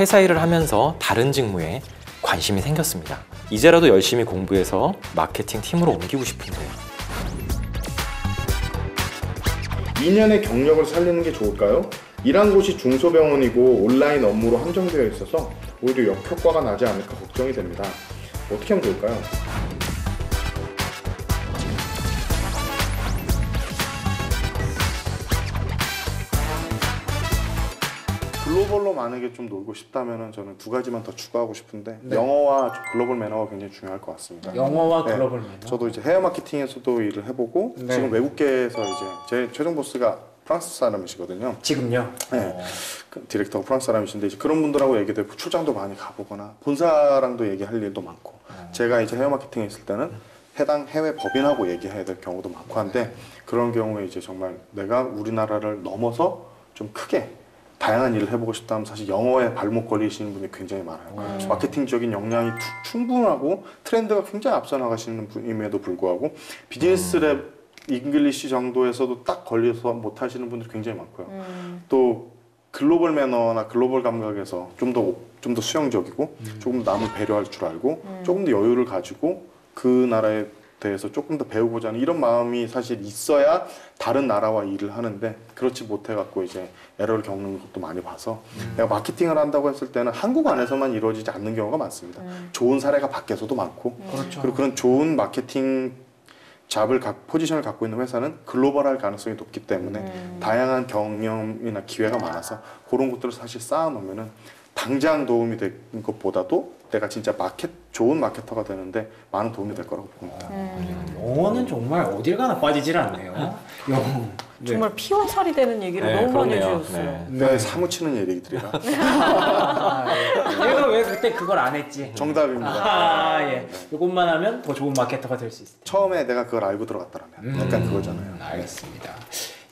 회사 일을 하면서 다른 직무에 관심이 생겼습니다. 이제라도 열심히 공부해서 마케팅 팀으로 옮기고 싶은데 2년의 경력을 살리는 게 좋을까요? 일한 곳이 중소병원이고 온라인 업무로 한정되어 있어서 오히려 역효과가 나지 않을까 걱정이 됩니다. 어떻게 하면 좋을까요? 글로벌로 만약에 좀 놀고 싶다면 저는 두 가지만 더 추가하고 싶은데 네. 영어와 글로벌 매너가 굉장히 중요할 것 같습니다. 영어와 네. 글로벌 매너. 저도 이제 해외 마케팅에서도 일을 해보고 네. 지금 외국계에서 이제 제 최종 보스가 프랑스 사람이시거든요. 지금요? 네. 그 디렉터가 프랑스 사람이신데 이제 그런 분들하고 얘기도 해보고 출장도 많이 가보거나 본사랑도 얘기할 일도 많고 제가 이제 해외 마케팅에 있을 때는 해당 해외 법인하고 얘기해야 될 경우도 많고 한데 그런 경우에 이제 정말 내가 우리나라를 넘어서 좀 크게 다양한 일을 해보고 싶다면 사실 영어에 발목 걸리시는 분이 굉장히 많아요. 마케팅적인 역량이 충분하고 트렌드가 굉장히 앞서 나가시는 분임에도 불구하고 비즈니스 랩 잉글리시 정도에서도 딱 걸려서 못 하시는 분들이 굉장히 많고요. 또 글로벌 매너나 글로벌 감각에서 좀 더 수용적이고 조금 더 남을 배려할 줄 알고 조금 더 여유를 가지고 그 나라에 대해서 조금 더 배우고자 하는 이런 마음이 사실 있어야 다른 나라와 일을 하는데 그렇지 못해 갖고 이제 에러를 겪는 것도 많이 봐서 내가 마케팅을 한다고 했을 때는 한국 안에서만 이루어지지 않는 경우가 많습니다. 좋은 사례가 밖에서도 많고 그렇죠. 그리고 그런 좋은 마케팅 포지션을 갖고 있는 회사는 글로벌할 가능성이 높기 때문에 다양한 경험이나 기회가 많아서 그런 것들을 사실 쌓아놓으면은 당장 도움이 되는 것보다도 내가 진짜 좋은 마케터가 되는데 많은 도움이 될 거라고 봅니다. 영어는 정말 어딜 가나 빠지질 않네요. 영어. 네. 정말 피와 살이 되는 얘기를 네, 너무 많이 그렇네요. 해주셨어요. 네, 사무치는 얘기들이라 내가 왜 그때 그걸 안 했지? 정답입니다. 예. 이것만 하면 더 좋은 마케터가 될 수 있어요. 처음에 내가 그걸 알고 들어갔다면 약간 그거잖아요. 알겠습니다.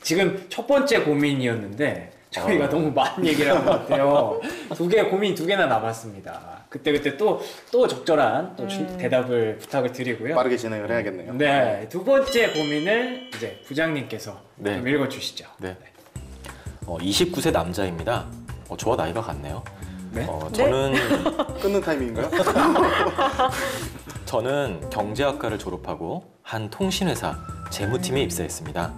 지금 첫 번째 고민이었는데 저희가 너무 많은 얘기를 한 것 같아요. 고민 두 개나 남았습니다. 그때 또 적절한 대답을 부탁을 드리고요. 빠르게 진행을 해야겠네요. 네, 두 번째 고민을 이제 부장님께서 네. 좀 읽어주시죠. 네. 29세 남자입니다. 저와 나이가 같네요. 네? 저는 끊는 타이밍인가요? 저는 경제학과를 졸업하고 한 통신회사 재무팀에 입사했습니다.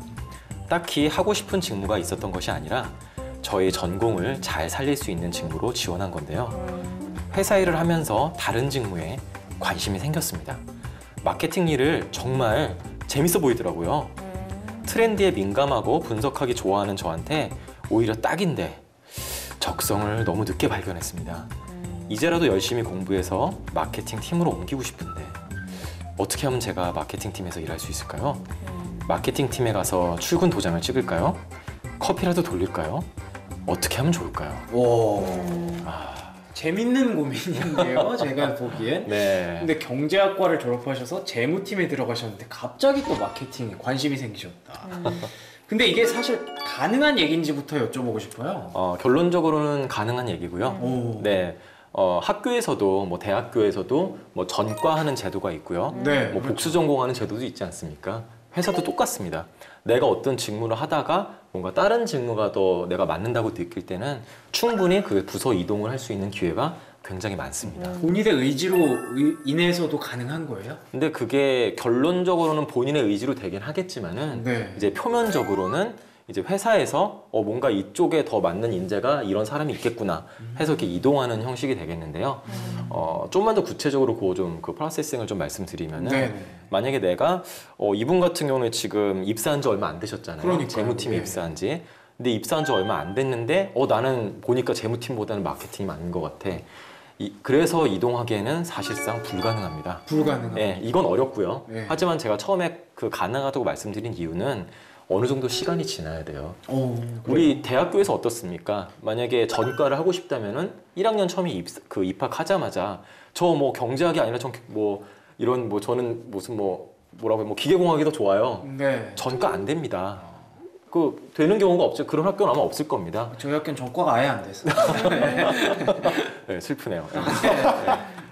딱히 하고 싶은 직무가 있었던 것이 아니라 저의 전공을 잘 살릴 수 있는 직무로 지원한 건데요. 회사 일을 하면서 다른 직무에 관심이 생겼습니다. 마케팅 일을 정말 재밌어 보이더라고요. 트렌드에 민감하고 분석하기 좋아하는 저한테 오히려 딱인데 적성을 너무 늦게 발견했습니다. 이제라도 열심히 공부해서 마케팅 팀으로 옮기고 싶은데 어떻게 하면 제가 마케팅 팀에서 일할 수 있을까요? 마케팅 팀에 가서 출근 도장을 찍을까요? 커피라도 돌릴까요? 어떻게 하면 좋을까요? 오, 재밌는 고민인데요, 제가 보기엔. 네. 근데 경제학과를 졸업하셔서 재무팀에 들어가셨는데 갑자기 또 마케팅에 관심이 생기셨다. 근데 이게 사실 가능한 얘기인지부터 여쭤보고 싶어요. 결론적으로는 가능한 얘기고요. 오. 네. 학교에서도 대학교에서도 전과하는 제도가 있고요. 네, 복수 그렇죠. 전공하는 제도도 있지 않습니까? 회사도 똑같습니다. 내가 어떤 직무를 하다가 뭔가 다른 직무가 더 내가 맞는다고 느낄 때는 충분히 그 부서 이동을 할 수 있는 기회가 굉장히 많습니다. 본인의 의지로 인해서도 가능한 거예요? 근데 그게 결론적으로는 본인의 의지로 되긴 하겠지만은 네. 이제 표면적으로는 이제 회사에서 뭔가 이쪽에 더 맞는 인재가 이런 사람이 있겠구나 해서 이렇게 이동하는 형식이 되겠는데요. 좀만 더 구체적으로 그 프로세싱을 좀 말씀드리면은 네네. 만약에 내가 이분 같은 경우는 지금 입사한 지 얼마 안 되셨잖아요. 그러니까요. 재무팀에 네. 입사한 지. 근데 입사한 지 얼마 안 됐는데 나는 보니까 재무팀보다는 마케팅이 맞는 것 같아. 그래서 이동하기에는 사실상 불가능합니다. 불가능한. 네, 이건 어렵고요. 네. 하지만 제가 처음에 가능하다고 말씀드린 이유는 어느 정도 시간이 지나야 돼요. 우리 대학교에서 어떻습니까? 만약에 전과를 하고 싶다면은 1학년 처음에 입학하자마자 저 경제학이 아니라 저는 무슨 기계공학이 더 좋아요. 네. 전과 안 됩니다. 되는 경우가 없죠. 그런 학교는 아마 없을 겁니다. 저희 학교는 전과가 아예 안 됐어요. 네, 슬프네요. 네.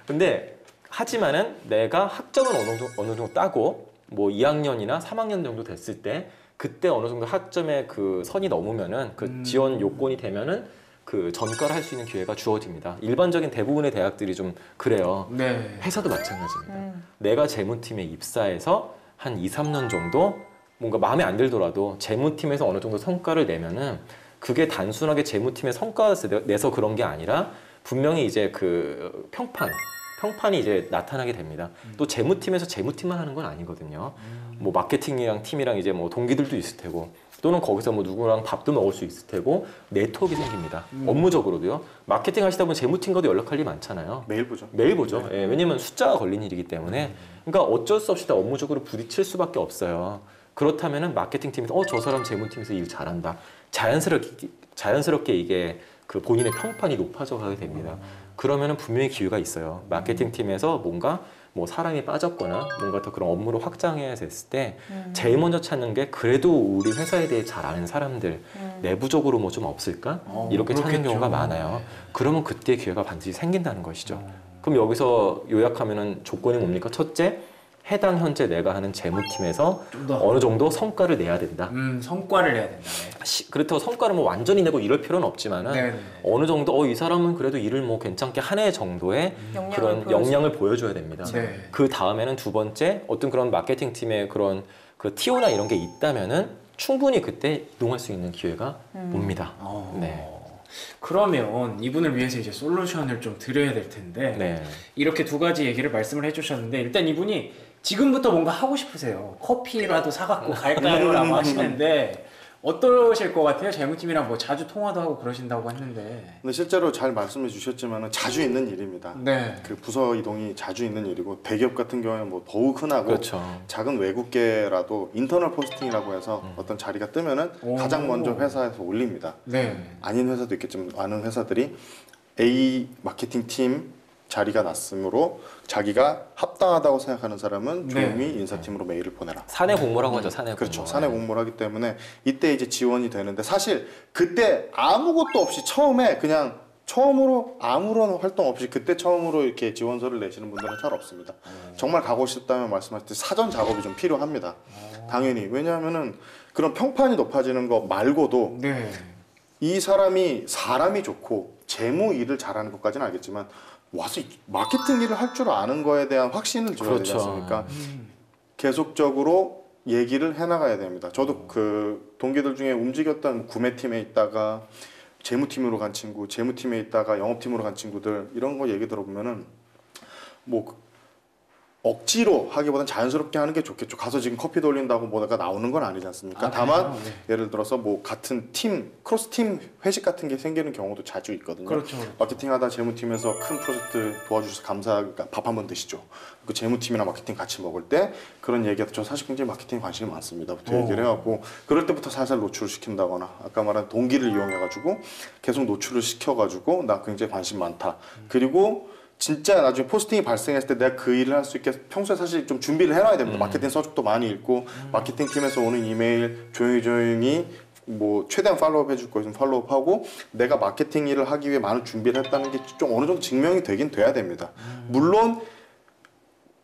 근데 하지만은 내가 학점을 어느 정도 따고 2학년이나 3학년 정도 됐을 때 그때 어느 정도 학점의 그 선이 넘으면은 그 지원 요건이 되면은 그 전과를 할 수 있는 기회가 주어집니다. 일반적인 대부분의 대학들이 좀 그래요. 네. 회사도 마찬가지입니다. 내가 재무팀에 입사해서 한 2, 3년 정도 뭔가 마음에 안 들더라도 재무팀에서 어느 정도 성과를 내면은 그게 단순하게 재무팀의 성과를 내서 그런 게 아니라 분명히 이제 그 평판이 이제 나타나게 됩니다. 또 재무팀에서 재무팀만 하는 건 아니거든요. 뭐 마케팅이랑 팀이랑 이제 뭐 동기들도 있을 테고 또는 거기서 뭐 누구랑 밥도 먹을 수 있을 테고 네트워크가 생깁니다. 업무적으로도요. 마케팅 하시다 보면 재무팀과도 연락할 일이 많잖아요. 매일 보죠. 매일 보죠. 예, 왜냐면 숫자가 걸린 일이기 때문에. 그러니까 어쩔 수 없이 다 업무적으로 부딪힐 수밖에 없어요. 그렇다면은 마케팅 팀에서 저 사람 재무팀에서 일 잘한다. 자연스럽게 이게 그 본인의 평판이 높아져 가게 됩니다. 그러면은 분명히 기회가 있어요. 마케팅 팀에서 뭔가 뭐 사람이 빠졌거나 뭔가 더 그런 업무를 확장해야 됐을 때 제일 먼저 찾는 게 그래도 우리 회사에 대해 잘 아는 사람들 내부적으로 뭐 좀 없을까? 이렇게 찾는 그렇겠죠. 경우가 많아요. 그러면 그때 기회가 반드시 생긴다는 것이죠. 그럼 여기서 요약하면은 조건이 뭡니까? 첫째, 해당 현재 내가 하는 재무팀에서 좀 더. 어느 정도 성과를 내야 된다. 성과를 내야 된다. 그렇다고 성과를 뭐 완전히 내고 이럴 필요는 없지만은 네. 어느 정도 이 사람은 그래도 일을 뭐 괜찮게 하네 정도의 그런 역량을 보여줘야 됩니다. 네. 그 다음에는 두 번째 어떤 그런 마케팅 팀의 그런 그 TO나 이런 게 있다면은 충분히 그때 이동할 수 있는 기회가 옵니다. 네. 그러면 이분을 위해서 이제 솔루션을 좀 드려야 될 텐데 네. 이렇게 두 가지 얘기를 말씀을 해주셨는데 일단 이분이 지금부터 뭔가 하고 싶으세요. 커피라도 사갖고 갈까요? 라고 하시는데 어떠실 것 같아요? 재무팀이랑 뭐 자주 통화도 하고 그러신다고 했는데. 근데 실제로 잘 말씀해 주셨지만 자주 있는 일입니다. 네. 그 부서 이동이 자주 있는 일이고 대기업 같은 경우에 뭐 더욱 흔하고 그렇죠. 작은 외국계라도 인터널 포스팅이라고 해서 어떤 자리가 뜨면은 오. 가장 먼저 회사에서 올립니다. 네. 아닌 회사도 있겠지만 많은 회사들이 A 마케팅 팀 자리가 났으므로 자기가 합당하다고 생각하는 사람은 네. 조용히 인사팀으로 메일을 보내라. 사내 공모라고 하죠. 사내 그렇죠. 공모. 사내 공모를 하기 때문에 이때 이제 지원이 되는데 사실 그때 아무것도 없이 처음에 그냥 처음으로 아무런 활동 없이 그때 처음으로 이렇게 지원서를 내시는 분들은 잘 없습니다. 정말 가고 싶다면 말씀하셨듯이 사전 작업이 좀 필요합니다. 당연히. 왜냐하면은 그런 평판이 높아지는 거 말고도 네. 이 사람이 좋고 재무 일을 잘하는 것까지는 알겠지만 와서 마케팅 일을 할 줄 아는 거에 대한 확신을 줘야 되지 그렇죠. 않습니까? 계속적으로 얘기를 해나가야 됩니다. 저도 그 동기들 중에 움직였던 구매팀에 있다가 재무팀으로 간 친구, 재무팀에 있다가 영업팀으로 간 친구들 이런 거 얘기 들어보면은 뭐 억지로 하기보단 자연스럽게 하는 게 좋겠죠. 가서 지금 커피 돌린다고 뭐가 나오는 건 아니지 않습니까? 아, 다만 네. 예를 들어서 뭐 같은 팀, 크로스 팀 회식 같은 게 생기는 경우도 자주 있거든요. 그렇죠. 마케팅하다 재무팀에서 큰 프로젝트 도와주셔서 감사하니까 밥 한번 드시죠. 그 재무팀이나 마케팅 같이 먹을 때 그런 얘기하다 저 사실 굉장히 마케팅에 관심이 많습니다부터 얘기를 해갖고 그럴 때부터 살살 노출을 시킨다거나 아까 말한 동기를 이용해가지고 계속 노출을 시켜가지고 나 굉장히 관심 많다. 그리고 진짜 나중에 포스팅이 발생했을 때 내가 그 일을 할 수 있게 평소에 사실 좀 준비를 해놔야 됩니다. 마케팅 서적도 많이 읽고 마케팅 팀에서 오는 이메일 조용히 뭐 최대한 팔로우업 해줄 거 있으면 팔로우업하고 내가 마케팅 일을 하기 위해 많은 준비를 했다는 게 좀 어느 정도 증명이 되긴 돼야 됩니다. 물론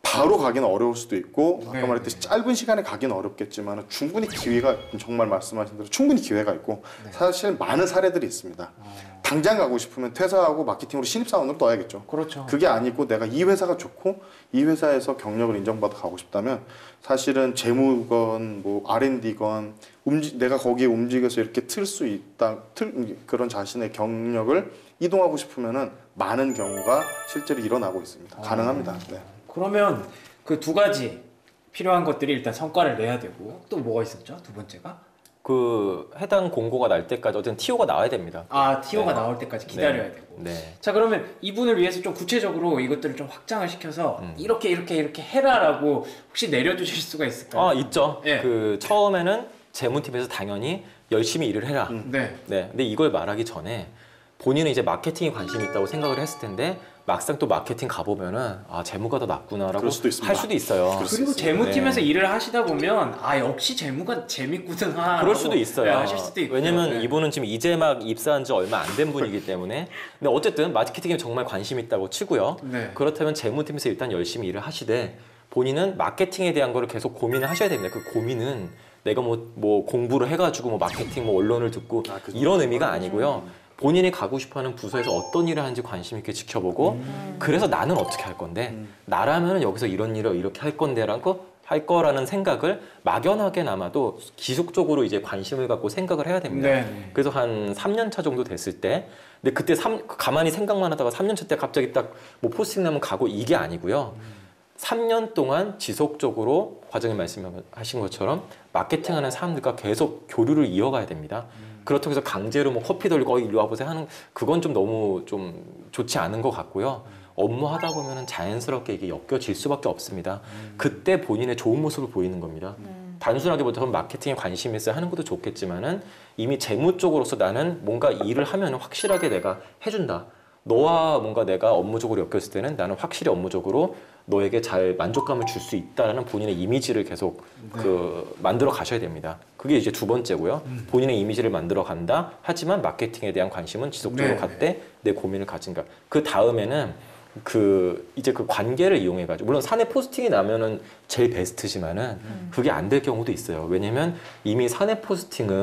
바로 가기는 어려울 수도 있고 아까 말했듯이 짧은 시간에 가기는 어렵겠지만 충분히 기회가 정말 말씀하신 대로 충분히 기회가 있고 사실 많은 사례들이 있습니다. 당장 가고 싶으면 퇴사하고 마케팅으로 신입사원으로 넣어야겠죠. 그렇죠. 그게 아니고 내가 이 회사가 좋고 이 회사에서 경력을 인정받아 가고 싶다면 사실은 재무건 뭐 R&D건 내가 거기에 움직여서 이렇게 틀 수 있다 그런 자신의 경력을 이동하고 싶으면은 많은 경우가 실제로 일어나고 있습니다. 가능합니다. 네. 그러면 그 두 가지 필요한 것들이 일단 성과를 내야 되고 또 뭐가 있었죠? 두 번째가? 그 해당 공고가 날 때까지 어떤 TO가 나와야 됩니다. 아, TO가 네. 나올 때까지 기다려야 네. 되고. 네. 자, 그러면 이분을 위해서 좀 구체적으로 이것들을 좀 확장을 시켜서 이렇게 해라라고 혹시 내려주실 수가 있을까요? 아, 있죠. 네. 그 처음에는 재무팀에서 당연히 열심히 일을 해라. 네. 네. 근데 이걸 말하기 전에 본인은 이제 마케팅에 관심이 있다고 생각을 했을 텐데 막상 또 마케팅 가보면은 아 재무가 더 낫구나라고 그럴 수도 있습니다. 할 수도 있어요. 그리고 재무팀에서 일을 하시다 보면 아 역시 재무가 재밌구나. 그럴 수도 있어요. 네, 하실 수도 있고. 왜냐면 네. 이분은 지금 이제 막 입사한 지 얼마 안 된 분이기 때문에. 근데 어쨌든 마케팅에 정말 관심 있다고 치고요. 네. 그렇다면 재무팀에서 일단 열심히 일을 하시되 본인은 마케팅에 대한 거를 계속 고민을 하셔야 됩니다. 그 고민은 내가 뭐 공부를 해가지고 뭐 마케팅 뭐 언론을 듣고 그죠. 이런 의미가 아니고요. 본인이 가고 싶어하는 부서에서 어떤 일을 하는지 관심 있게 지켜보고 그래서 나는 어떻게 할 건데 나라면 여기서 이런 일을 이렇게 할 건데라고 할 거라는 생각을 막연하게나마도 기속적으로 이제 관심을 갖고 생각을 해야 됩니다. 네. 그래서 한 3년 차 정도 됐을 때 근데 그때 가만히 생각만 하다가 3년 차 때 갑자기 딱 뭐 포스팅 나면 가고 이게 아니고요. 3년 동안 지속적으로 과장님 말씀하신 것처럼 마케팅하는 사람들과 계속 교류를 이어가야 됩니다. 그렇다고 해서 강제로 뭐 커피 돌리고 이리 와보세요 하는 그건 좀 너무 좀 좋지 않은 것 같고요. 업무 하다 보면 자연스럽게 이게 엮여질 수밖에 없습니다. 그때 본인의 좋은 모습을 보이는 겁니다. 단순하게 보통 마케팅에 관심이 있어야 하는 것도 좋겠지만은 이미 재무 쪽으로서 나는 뭔가 일을 하면 확실하게 내가 해준다. 너와 뭔가 내가 업무적으로 엮였을 때는 나는 확실히 업무적으로 너에게 잘 만족감을 줄 수 있다라는 본인의 이미지를 계속 만들어 가셔야 됩니다. 그게 이제 두 번째고요. 본인의 이미지를 만들어 간다. 하지만 마케팅에 대한 관심은 지속적으로 네. 갖되 내 고민을 가진가. 그 다음에는 이제 그 관계를 이용해 가지고 물론 사내 포스팅이 나면은 제일 베스트지만은 그게 안 될 경우도 있어요. 왜냐면 이미 사내 포스팅은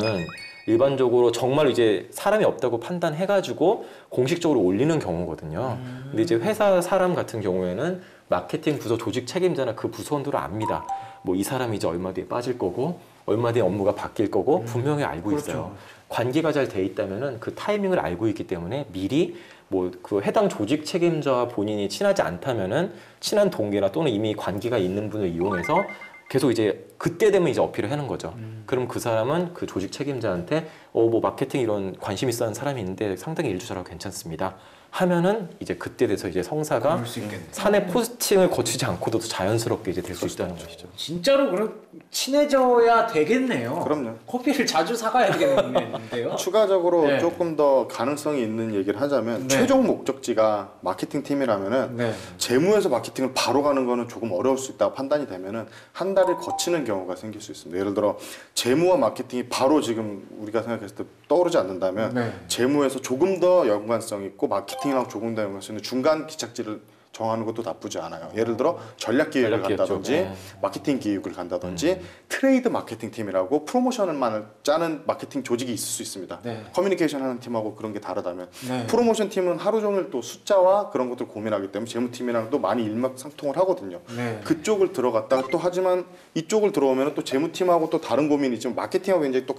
일반적으로 정말 이제 사람이 없다고 판단해가지고 공식적으로 올리는 경우거든요. 근데 이제 회사 사람 같은 경우에는 마케팅 부서 조직 책임자나 그 부서원들을 압니다. 뭐 이 사람이 이제 얼마 뒤에 빠질 거고 얼마 뒤에 업무가 바뀔 거고 분명히 알고 그렇죠. 있어요. 관계가 잘 돼 있다면은 그 타이밍을 알고 있기 때문에 미리 뭐 그 해당 조직 책임자와 본인이 친하지 않다면은 친한 동기나 또는 이미 관계가 있는 분을 이용해서 계속 이제 그때 되면 이제 어필을 하는 거죠. 그럼 그 사람은 그 조직 책임자한테 뭐 마케팅 이런 관심 있어 하는 사람이 있는데 상당히 일도 잘하고 괜찮습니다. 하면은 이제 그때 돼서 이제 성사가 그럴 수 있겠네. 사내 포스팅을 거치지 않고도 자연스럽게 이제 될 수 있다는 것이죠. 진짜로 그럼 친해져야 되겠네요. 그럼요. 커피를 자주 사가야 되겠는데요. 추가적으로 네. 조금 더 가능성이 있는 얘기를 하자면 네. 최종 목적지가 마케팅 팀이라면은 네. 재무에서 마케팅을 바로 가는 거는 조금 어려울 수 있다고 판단이 되면은 한 달을 거치는 경우가 생길 수 있습니다. 예를 들어 재무와 마케팅이 바로 지금 우리가 생각했을 때 떠오르지 않는다면 네. 재무에서 조금 더 연관성 있고 마케팅이랑 조금 더 연관성 있는 중간 기착지를 정하는 것도 나쁘지 않아요. 예를 들어 전략 기획을 전략 기획 간다든지 쪽. 네. 마케팅 기획을 간다든지 트레이드 마케팅 팀이라고 프로모션을 짜는 마케팅 조직이 있을 수 있습니다. 네. 커뮤니케이션 하는 팀하고 그런 게 다르다면 네. 프로모션 팀은 하루 종일 또 숫자와 그런 것들 고민하기 때문에 재무팀이랑 또 많이 일맥상통을 하거든요. 네. 그쪽을 들어갔다가 또 하지만 이쪽을 들어오면 또 재무팀하고 또 다른 고민이 있지만 마케팅하고 굉장히 또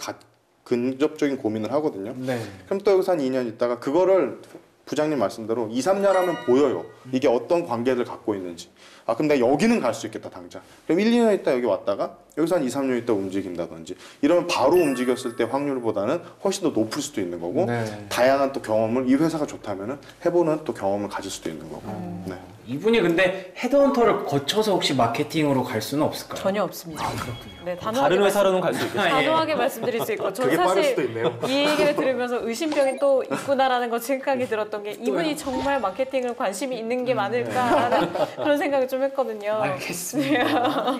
근접적인 고민을 하거든요. 네. 그럼 또 여기서 한 2년 있다가 그거를 부장님 말씀대로 2, 3년 하면 보여요. 이게 어떤 관계를 갖고 있는지. 아, 그럼 내가 여기는 갈 수 있겠다, 당장. 그럼 1, 2년 있다 여기 왔다가 여기서 한 2, 3년 있다 움직인다든지. 이러면 바로 움직였을 때 확률보다는 훨씬 더 높을 수도 있는 거고 네. 다양한 또 경험을 이 회사가 좋다면은 해보는 또 경험을 가질 수도 있는 거고. 네. 이분이 근데 헤드헌터를 거쳐서 혹시 마케팅으로 갈 수는 없을까요? 전혀 없습니다. 네, 단호하게 다른 회사로는 갈 수 있겠죠. 아, 예. 단호하게 말씀드릴 수 있고 저는 그게 빠를 사실 수도 있네요. 이 얘기를 들으면서 의심병이 또 있구나라는 거 생각이 들었던 게 이분이 정말 마케팅을 관심이 있는 게 많을까라는 그런 생각을 좀 했거든요. 알겠습니다.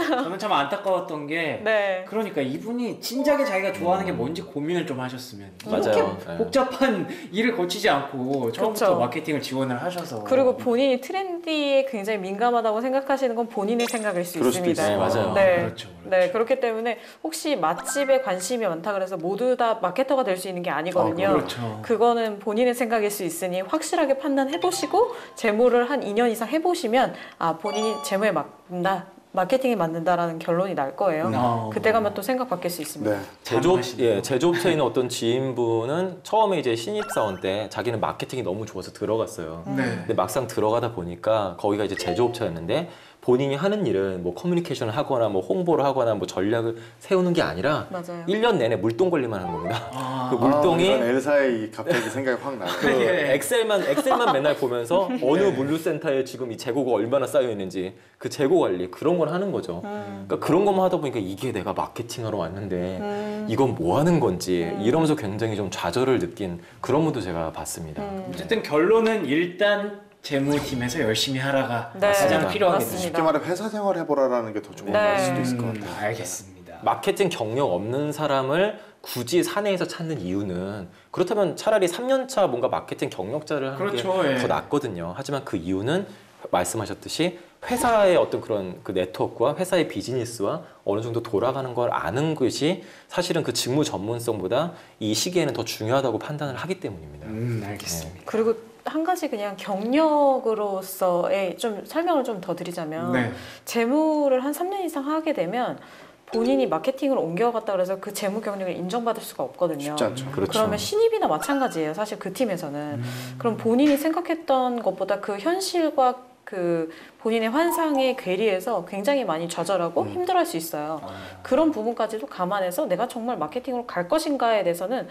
저는 참 안타까웠던 게 네. 그러니까 이분이 진작에 자기가 좋아하는 게 뭔지 고민을 좀 하셨으면 맞아요. 이렇게 네. 복잡한 일을 거치지 않고 처음부터 그렇죠. 마케팅을 지원을 하셔서 그리고 본인이 트렌디에 굉장히 민감하다고 생각하시는 건 본인의 생각일 수 그럴 수도 있습니다. 있어요. 네, 맞아요. 네. 그렇죠, 그렇죠. 네, 그렇기 때문에 혹시 맛집에 관심이 많다 그래서 모두 다 마케터가 될 수 있는 게 아니거든요. 그렇죠. 그거는 본인의 생각일 수 있으니 확실하게 판단해 보시고 재무를 한 2년 이상 해 보시면 아, 본인이 재무에 맞는다. 마케팅에 맞는다라는 결론이 날 거예요. 그때 가면 또 생각 바뀔 수 있습니다. 네. 제조업체에 있는 어떤 지인분은 처음에 이제 신입사원 때 자기는 마케팅이 너무 좋아서 들어갔어요. 네. 근데 막상 들어가다 보니까 거기가 이제 제조업체였는데 본인이 하는 일은 뭐 커뮤니케이션을 하거나 뭐 홍보를 하거나 뭐 전략을 세우는 게 아니라 맞아요. 1년 내내 물동 관리만 하는 겁니다. 아, 그 물동이 이건 엘사의 갑자기 생각이 확 나요. 그 예. 엑셀만 맨날 보면서 어느 물류센터에 지금 이 재고가 얼마나 쌓여 있는지 그 재고 관리 그런 걸 하는 거죠. 그러니까 그런 것만 하다 보니까 이게 내가 마케팅하러 왔는데 이건 뭐 하는 건지 이러면서 굉장히 좀 좌절을 느낀 그런 분도 제가 봤습니다. 어쨌든 결론은 일단 재무팀에서 열심히 하라가 네, 가장 필요하겠네요. 맞습니다. 쉽게 말해 회사 생활 해보라라는 게 더 좋은 네. 말 수도 있을 것 같아요. 알겠습니다. 마케팅 경력 없는 사람을 굳이 사내에서 찾는 이유는 그렇다면 차라리 3년차 뭔가 마케팅 경력자를 하는 그렇죠, 게 예. 더 낫거든요. 하지만 그 이유는 말씀하셨듯이 회사의 어떤 그런 그 네트워크와 회사의 비즈니스와 어느 정도 돌아가는 걸 아는 것이 사실은 그 직무 전문성보다 이 시기에는 더 중요하다고 판단을 하기 때문입니다. 알겠습니다. 그리고 한 가지 그냥 경력으로서의 좀 설명을 좀 더 드리자면 네. 재무를 한 3년 이상 하게 되면 본인이 마케팅으로 옮겨갔다 그래서 그 재무 경력을 인정받을 수가 없거든요. 쉽지 않죠. 그렇죠. 그러면 신입이나 마찬가지예요. 사실 그 팀에서는. 그럼 본인이 생각했던 것보다 그 현실과 그 본인의 환상의 괴리에서 굉장히 많이 좌절하고 힘들어할 수 있어요. 그런 부분까지도 감안해서 내가 정말 마케팅으로 갈 것인가에 대해서는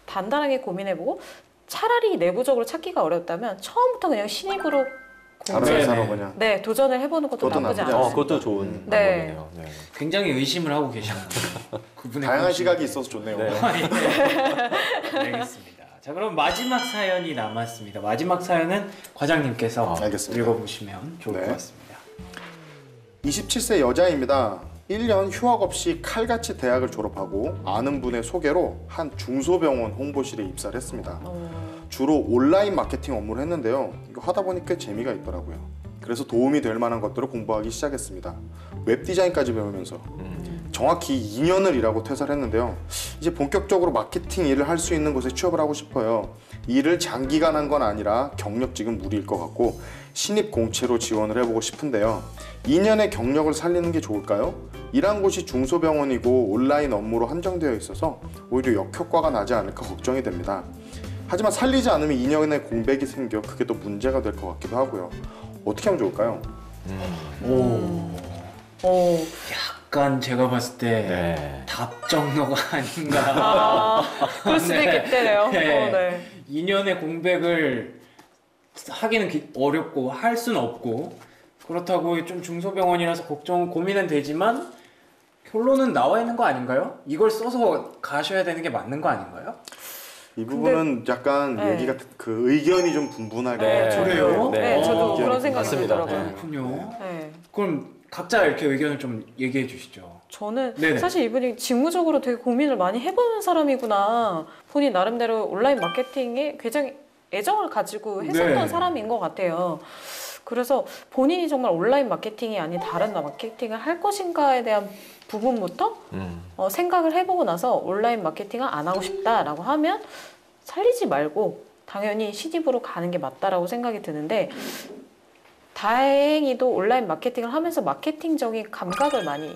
단단하게 고민해보고 차라리 내부적으로 찾기가 어렵다면 처음부터 그냥 신입으로 다른 네, 회사로 네. 그냥 네, 도전을 해보는 것도 그것도 나쁘지 나쁘지 않아요. 그것도 좋은 네. 방법이네요. 네. 굉장히 의심을 하고 계시네요. 그분의 다양한 관심이. 시각이 있어서 좋네요. 네. 알겠습니다. 자, 그럼 마지막 사연이 남았습니다. 마지막 사연은 과장님께서 알겠습니다. 읽어보시면 좋을 네. 것 같습니다. 27세 여자입니다. 1년 휴학 없이 칼같이 대학을 졸업하고 아는 분의 소개로 한 중소병원 홍보실에 입사를 했습니다. 주로 온라인 마케팅 업무를 했는데요. 이거 하다 보니 꽤 재미가 있더라고요. 그래서 도움이 될 만한 것들을 공부하기 시작했습니다. 웹 디자인까지 배우면서 정확히 2년을 일하고 퇴사를 했는데요. 이제 본격적으로 마케팅 일을 할 수 있는 곳에 취업을 하고 싶어요. 일을 장기간 한 건 아니라 경력직은 무리일 것 같고 신입 공채로 지원을 해보고 싶은데요. 2년의 경력을 살리는 게 좋을까요? 일한 곳이 중소병원이고 온라인 업무로 한정되어 있어서 오히려 역효과가 나지 않을까 걱정이 됩니다. 하지만 살리지 않으면 2년의 공백이 생겨 그게 또 문제가 될 것 같기도 하고요. 어떻게 하면 좋을까요? 약간 제가 봤을 때 네. 답정너가 아닌가. 아, 그럴 수도 네. 있겠네요. 네. 네. 2년의 공백을 하기는 어렵고 할 수는 없고 그렇다고 좀 중소병원이라서 고민은 되지만 결론은 나와 있는 거 아닌가요? 이걸 써서 가셔야 되는 게 맞는 거 아닌가요? 이 부분은 약간 네. 얘기가 그 의견이 좀 분분하게 네, 저도요. 그래요? 네, 저도 의견이 그런 생각이 맞습니다. 들더라고요. 네. 그렇군요. 네. 그럼 각자 이렇게 의견을 좀 얘기해 주시죠. 저는 네네. 사실 이분이 직무적으로 되게 고민을 많이 해보는 사람이구나. 본인 나름대로 온라인 마케팅에 굉장히 애정을 가지고 했었던 네. 사람인 것 같아요. 그래서 본인이 정말 온라인 마케팅이 아닌 다른 마케팅을 할 것인가에 대한 부분부터 생각을 해보고 나서 온라인 마케팅을 안 하고 싶다라고 하면 살리지 말고 당연히 신입으로 가는 게 맞다라고 생각이 드는데 다행히도 온라인 마케팅을 하면서 마케팅적인 감각을 많이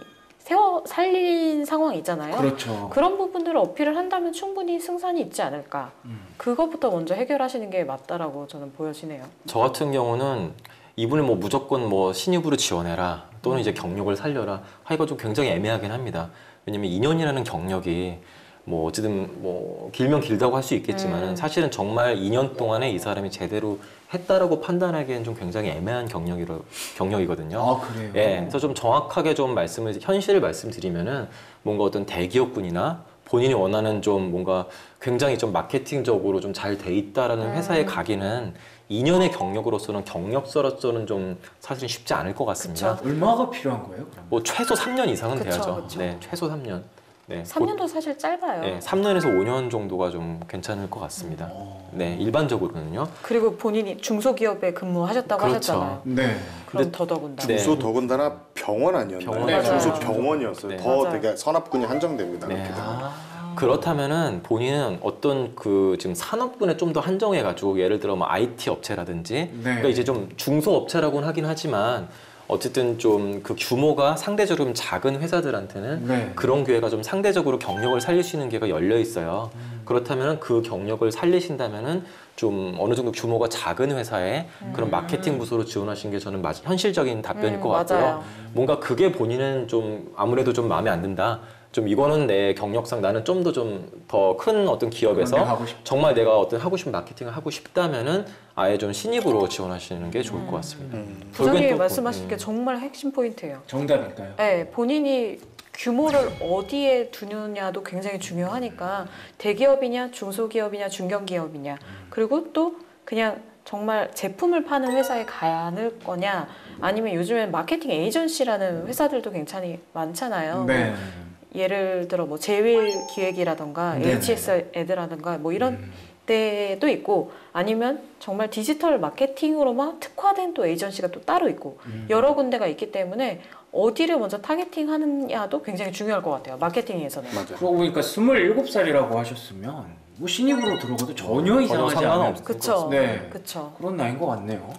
살린 상황이 있잖아요. 그렇죠. 그런 부분들을 어필을 한다면 충분히 승산이 있지 않을까. 그것부터 먼저 해결하시는 게 맞다라고 저는 보여지네요. 저 같은 경우는 이분을 뭐 무조건 뭐 신입으로 지원해라 또는 이제 경력을 살려라 하기가 좀 굉장히 애매하긴 합니다. 왜냐면 2년이라는 경력이 뭐 어쨌든 뭐 길면 길다고 할 수 있겠지만은 사실은 정말 2년 동안에 이 사람이 제대로 했다라고 판단하기에는 좀 굉장히 애매한 경력이거든요. 아, 그래요? 예, 그래서 좀 정확하게 좀 현실을 말씀드리면은 뭔가 어떤 대기업군이나 본인이 원하는 좀 뭔가 굉장히 좀 마케팅적으로 좀 잘 돼 있다라는 회사에 가기는 2년의 경력으로서는 경력서로서는 좀 사실은 쉽지 않을 것 같습니다. 그쵸. 얼마가 필요한 거예요? 그럼? 뭐 최소 3년 이상은 그쵸, 돼야죠. 그쵸. 네, 최소 3년. 네, 3년도 사실 짧아요. 네, 3년에서 5년 정도가 좀 괜찮을 것 같습니다. 네, 일반적으로는요. 그리고 본인이 중소기업에 근무하셨다고 그렇죠. 하셨잖아요. 네. 그럼 더더군다나. 네. 중소 더군다나 병원 아니었나요? 병원. 네, 중소 맞아요. 병원이었어요. 네. 더 맞아요. 되게 선압군이 한정됩니다. 네. 그렇게 되면. 그렇다면은 본인은 어떤 그 지금 산업군에 좀 더 한정해가지고 예를 들어 뭐 IT 업체라든지 네. 그러니까 이제 좀 중소업체라고는 하긴 하지만 어쨌든 좀 그 규모가 상대적으로 좀 작은 회사들한테는 네. 그런 기회가 좀 상대적으로 경력을 살릴 수 있는 기회가 열려 있어요. 그렇다면 그 경력을 살리신다면은 좀 어느 정도 규모가 작은 회사에 그런 마케팅 부서로 지원하신 게 저는 현실적인 답변일 것 같고요. 맞아요. 뭔가 그게 본인은 좀 아무래도 좀 마음에 안 든다. 좀 이거는 내 경력상 나는 좀 더 큰 어떤 그런 데 기업에서 가고 싶다. 정말 내가 어떤 하고 싶은 마케팅을 하고 싶다면은 아예 좀 신입으로 지원하시는 게 좋을 것 같습니다. 부장님이 결국엔 또 말씀하신 게 정말 핵심 포인트예요. 정답일까요? 네, 본인이 규모를 어디에 두느냐도 굉장히 중요하니까 대기업이냐 중소기업이냐 중견기업이냐 그리고 또 그냥 정말 제품을 파는 회사에 가는 거냐 아니면 요즘엔 마케팅 에이전시라는 회사들도 굉장히 많잖아요. 네. 예를 들어 뭐 제일 기획이라던가 네네. HS 애드라던가 뭐 이런 때도 있고 아니면 정말 디지털 마케팅으로만 특화된 또 에이전시가 또 따로 있고 여러 군데가 있기 때문에 어디를 먼저 타겟팅하느냐도 굉장히 중요할 것 같아요. 마케팅에서는. 맞아요. 그러고 보니까 27살이라고 하셨으면 뭐 신입으로 들어가도 전혀 이상하지 않은 상관없을 그쵸. 네. 그쵸. 그런 나이인 것 같네요.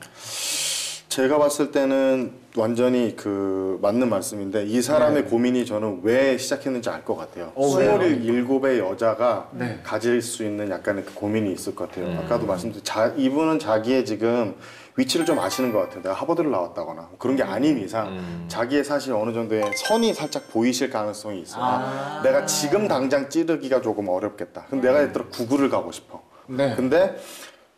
제가 봤을 때는 완전히 그 맞는 말씀인데 이 사람의 네. 고민이 저는 왜 시작했는지 알 것 같아요. 왜요? 27의 여자가 네. 가질 수 있는 약간의 그 고민이 있을 것 같아요. 음. 아까도 말씀드린 이분은 자기의 지금 위치를 좀 아시는 것 같아요. 내가 하버드를 나왔다거나 그런 게 아닌 이상 자기의 사실 어느 정도의 선이 살짝 보이실 가능성이 있어요. 내가 지금 당장 찌르기가 조금 어렵겠다. 근데 내가 예를 들어 구글을 가고 싶어. 네. 근데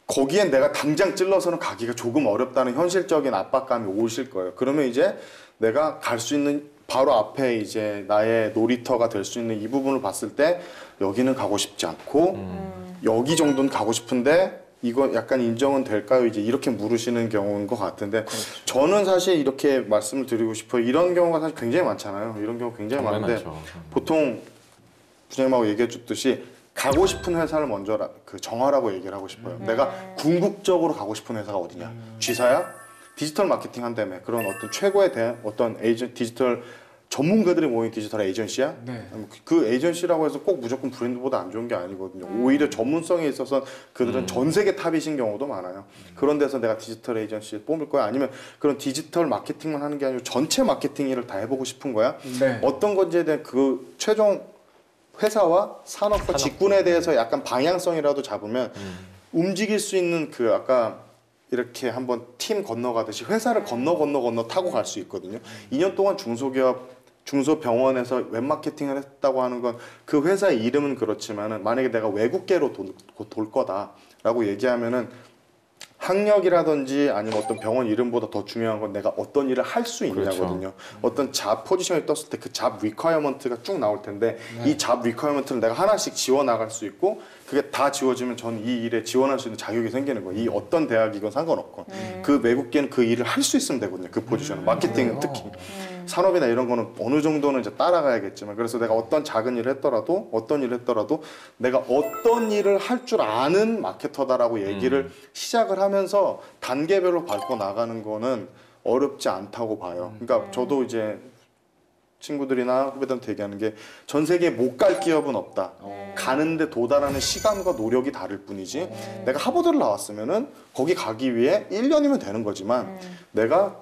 거기엔 내가 당장 찔러서는 가기가 조금 어렵다는 현실적인 압박감이 오실 거예요. 그러면 이제 내가 갈 수 있는 바로 앞에 이제 나의 놀이터가 될 수 있는 이 부분을 봤을 때 여기는 가고 싶지 않고 여기 정도는 가고 싶은데 이거 약간 인정은 될까요? 이제 이렇게 물으시는 경우인 것 같은데 저는 사실 이렇게 말씀을 드리고 싶어요. 이런 경우가 사실 굉장히 많잖아요. 이런 경우 굉장히 정말 많은데 많죠. 보통 부장님하고 얘기해 줬듯이 가고 싶은 회사를 먼저 정하라고 얘기를 하고 싶어요. 내가 궁극적으로 가고 싶은 회사가 어디냐? G사야? 디지털 마케팅 한다며 그런 어떤 최고에 대한 어떤 디지털 전문가들이 모인 디지털 에이전시야? 네. 그 에이전시라고 해서 꼭 무조건 브랜드보다 안 좋은 게 아니거든요. 오히려 전문성에 있어서 그들은 전 세계 탑이신 경우도 많아요. 그런 데서 내가 디지털 에이전시를 뽑을 거야? 아니면 그런 디지털 마케팅만 하는 게 아니고 전체 마케팅 일을 다 해보고 싶은 거야? 네. 어떤 건지에 대한 그 최종 회사와 산업과 직군에 대해서 약간 방향성이라도 잡으면 움직일 수 있는 그 아까 이렇게 한번 팀 건너가듯이 회사를 건너 타고 갈 수 있거든요. 2년 동안 중소병원에서 웹마케팅을 했다고 하는 건 그 회사의 이름은 그렇지만은 만약에 내가 외국계로 돌 거다라고 얘기하면은 학력이라든지 아니면 어떤 병원 이름보다 더 중요한 건 내가 어떤 일을 할 수 있냐거든요. 어떤 잡 포지션이 떴을 때 그 잡 리퀘어먼트가 쭉 나올 텐데 이 잡 리퀘어먼트를 내가 하나씩 지워 나갈 수 있고 그게 다 지워지면 저는 이 일에 지원할 수 있는 자격이 생기는 거예요. 이 어떤 대학이건 상관없고 그 외국계는 그 일을 할 수 있으면 되거든요. 그 포지션은 마케팅은 특히 산업이나 이런 거는 어느 정도는 이제 따라가야겠지만 그래서 내가 어떤 작은 일을 했더라도 내가 어떤 일을 할 줄 아는 마케터다라고 얘기를 시작을 하면서 단계별로 밟고 나가는 거는 어렵지 않다고 봐요. 그러니까 저도 이제 친구들이나 후배들한테 얘기하는 게 전 세계에 못 갈 기업은 없다. 가는데 도달하는 시간과 노력이 다를 뿐이지 내가 하버드를 나왔으면은 거기 가기 위해 1년이면 되는 거지만 내가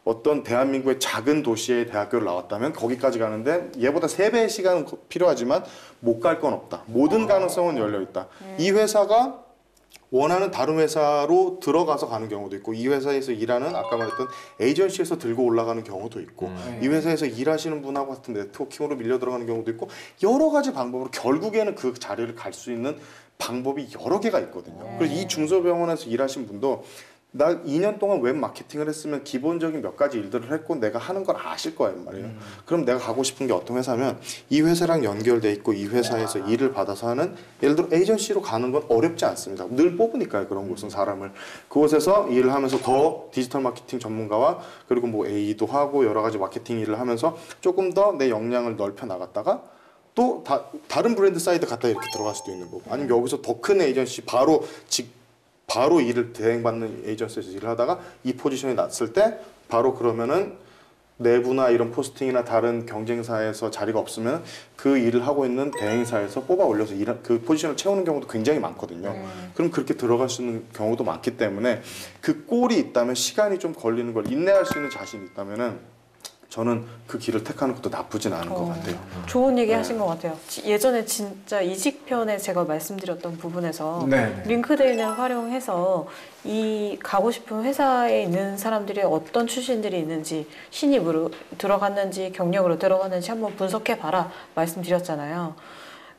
어떤 대한민국의 작은 도시의 대학교를 나왔다면 거기까지 가는데 얘보다 3배의 시간은 필요하지만 못 갈 건 없다. 모든 가능성은 열려 있다. 이 회사가 원하는 다른 회사로 들어가서 가는 경우도 있고 이 회사에서 일하는 아까 말했던 에이전시에서 들고 올라가는 경우도 있고 이 회사에서 일하시는 분하고 같은 네트워킹으로 밀려 들어가는 경우도 있고 여러 가지 방법으로 결국에는 그 자리를 갈 수 있는 방법이 여러 개가 있거든요. 그래서 이 중소병원에서 일하신 분도 나 2년 동안 웹 마케팅을 했으면 기본적인 몇 가지 일들을 했고 내가 하는 걸 아실 거예요 말이에요. 그럼 내가 가고 싶은 게 어떤 회사면 이 회사랑 연결돼 있고 이 회사에서 일을 받아서 하는 예를 들어 에이전시로 가는 건 어렵지 않습니다. 늘 뽑으니까요 그런 곳은 사람을. 그곳에서 일을 하면서 더 디지털 마케팅 전문가와 그리고 뭐 A도 하고 여러 가지 마케팅 일을 하면서 조금 더 내 역량을 넓혀 나갔다가 또 다른 브랜드 사이드 갔다 이렇게 들어갈 수도 있는 거고 아니면 여기서 더 큰 에이전시 바로 일을 대행받는 에이전시에서 일을 하다가 이 포지션이 났을 때 바로 그러면은 내부나 이런 포스팅이나 다른 경쟁사에서 자리가 없으면 그 일을 하고 있는 대행사에서 뽑아 올려서 그 포지션을 채우는 경우도 굉장히 많거든요. 그럼 그렇게 들어갈 수 있는 경우도 많기 때문에 그 꼴이 있다면 시간이 좀 걸리는 걸 인내할 수 있는 자신이 있다면은 저는 그 길을 택하는 것도 나쁘진 않은 것 같아요. 좋은 얘기 하신 것 같아요. 예전에 진짜 이직편에 제가 말씀드렸던 부분에서 링크드인을 활용해서 이 가고 싶은 회사에 있는 사람들이 어떤 출신들이 있는지 신입으로 들어갔는지 경력으로 들어갔는지 한번 분석해봐라 말씀드렸잖아요.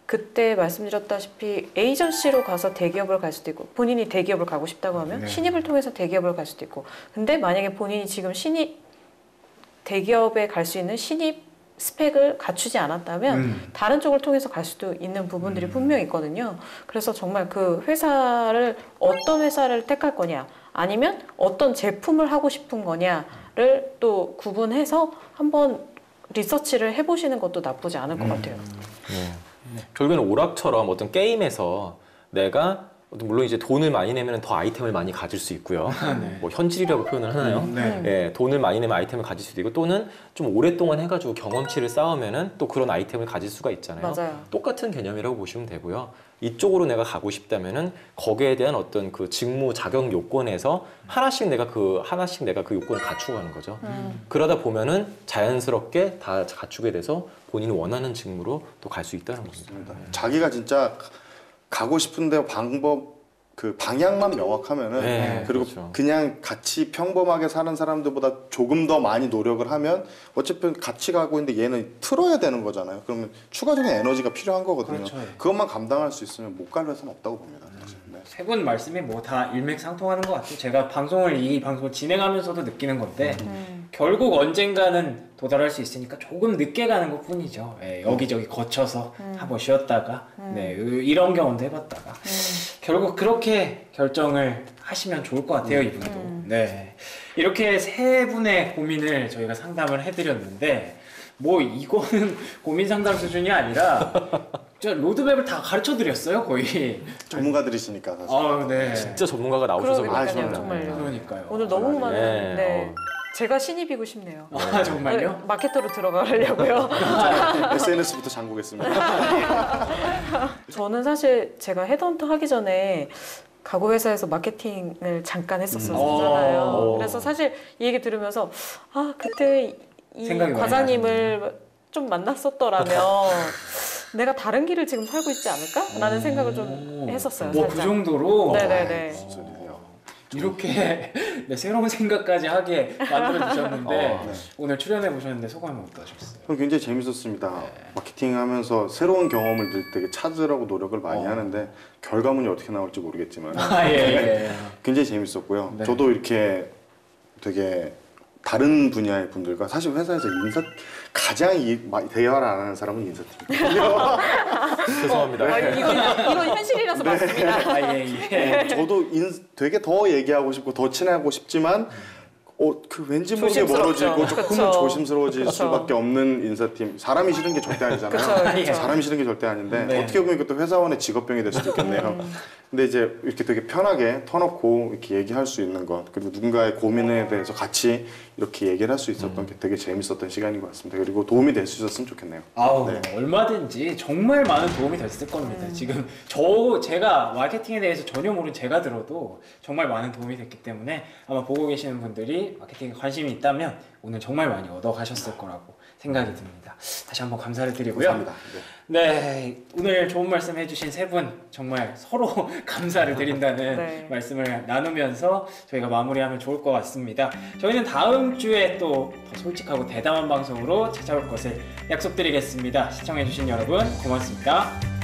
그때 말씀드렸다시피 에이전시로 가서 대기업을 갈 수도 있고 본인이 대기업을 가고 싶다고 하면 신입을 통해서 대기업을 갈 수도 있고 근데 만약에 본인이 지금 대기업에 갈 수 있는 신입 스펙을 갖추지 않았다면 다른 쪽을 통해서 갈 수도 있는 부분들이 분명히 있거든요. 그래서 정말 그 어떤 회사를 택할 거냐 아니면 어떤 제품을 하고 싶은 거냐를 또 구분해서 한번 리서치를 해보시는 것도 나쁘지 않을 것 같아요. 결국에는 오락처럼 어떤 게임에서 내가 물론 이제 돈을 많이 내면 더 아이템을 많이 가질 수 있고요. 네. 뭐 현질이라고 표현을 하나요? 네. 예, 돈을 많이 내면 아이템을 가질 수도 있고 또는 좀 오랫동안 해가지고 경험치를 쌓으면은 또 그런 아이템을 가질 수가 있잖아요. 맞아요. 똑같은 개념이라고 보시면 되고요. 이쪽으로 내가 가고 싶다면은 거기에 대한 어떤 그 직무 자격 요건에서 하나씩 내가 그 요건을 갖추고 가는 거죠. 그러다 보면은 자연스럽게 다 갖추게 돼서 본인이 원하는 직무로 또 갈 수 있다는 겁니다. 자기가 진짜 가고 싶은데 그 방향만 명확하면은 네, 그리고 그렇죠. 그냥 같이 평범하게 사는 사람들보다 조금 더 많이 노력을 하면 어차피 같이 가고 있는데 얘는 틀어야 되는 거잖아요. 그러면 추가적인 에너지가 필요한 거거든요. 그렇죠. 그것만 감당할 수 있으면 못 갈 회사는 없다고 봅니다. 사실. 네. 세 분 말씀이 뭐 다 일맥상통하는 것 같아요. 제가 이 방송을 진행하면서도 느끼는 건데 결국 언젠가는 도달할 수 있으니까 조금 늦게 가는 것 뿐이죠. 예, 여기저기 거쳐서 한번 쉬었다가 네, 이런 경험도 해봤다가 결국 그렇게 결정을 하시면 좋을 것 같아요. 이분도. 네, 이렇게 세 분의 고민을 저희가 상담을 해드렸는데 뭐 이거는 고민 상담 수준이 아니라 저 로드맵을 다 가르쳐 드렸어요 거의. 전문가들이시니까 사실. 아, 네. 진짜 전문가가 나오셔서 그러니까요, 그렇죠. 정말요. 그러니까요. 오늘 너무 많은 네. 네. 제가 신입이고 싶네요. 아, 정말요? 마케터로 들어가려고요. SNS부터 잠그겠습니다. 저는 사실 제가 헤드헌터 하기 전에 가구 회사에서 마케팅을 잠깐 했었잖아요. 그래서 사실 이 얘기 들으면서 아 그때 이 생각이 많이 과장님을 좀 만났었더라면 내가 다른 길을 지금 살고 있지 않을까라는 생각을 좀 했었어요. 뭐 그 살짝. 정도로 네네네. 무슨 소리세요? 이렇게 네, 새로운 생각까지 하게 만들어 주셨는데 네. 오늘 출연해 보셨는데 소감이 어떠셨어요? 저는 굉장히 재밌었습니다. 마케팅 하면서 새로운 경험을 늘 되게 찾으려고 노력을 많이 하는데 결과물이 어떻게 나올지 모르겠지만 아, 예. 굉장히 재밌었고요. 네. 저도 이렇게 되게 다른 분야의 분들과 사실 회사에서 가장 대화를 안 하는 사람은 인사팀이거든요. 죄송합니다. 이건 현실이라서 맞습니다. 아, 예, 예. 저도 되게 더 얘기하고 싶고 더 친하고 싶지만 그 왠지 모르게 조심스럽죠. 멀어지고 조금은 그쵸. 조심스러워질 그쵸. 수밖에 없는 인사팀. 사람이 싫은 게 절대 아니잖아요. 그쵸. 사람이 싫은 게 절대 아닌데 네. 어떻게 보면 이것도 회사원의 직업병이 될 수도 있겠네요. 근데 이제 이렇게 되게 편하게 터놓고 이렇게 얘기할 수 있는 것 그리고 누군가의 고민에 대해서 같이 이렇게 얘기를 할 수 있었던 게 되게 재밌었던 시간인 것 같습니다. 그리고 도움이 될 수 있었으면 좋겠네요. 아우 네. 얼마든지 정말 많은 도움이 됐을 겁니다. 지금 제가 마케팅에 대해서 전혀 모르는 제가 들어도 정말 많은 도움이 됐기 때문에 아마 보고 계시는 분들이 마케팅에 관심이 있다면 오늘 정말 많이 얻어가셨을 거라고 생각이 듭니다. 다시 한번 감사를 드리고요. 감사합니다. 네, 오늘 좋은 말씀 해주신 세 분 정말 서로 감사를 드린다는 네. 말씀을 나누면서 저희가 마무리하면 좋을 것 같습니다. 저희는 다음 주에 또 더 솔직하고 대담한 방송으로 찾아올 것을 약속드리겠습니다. 시청해주신 여러분 고맙습니다.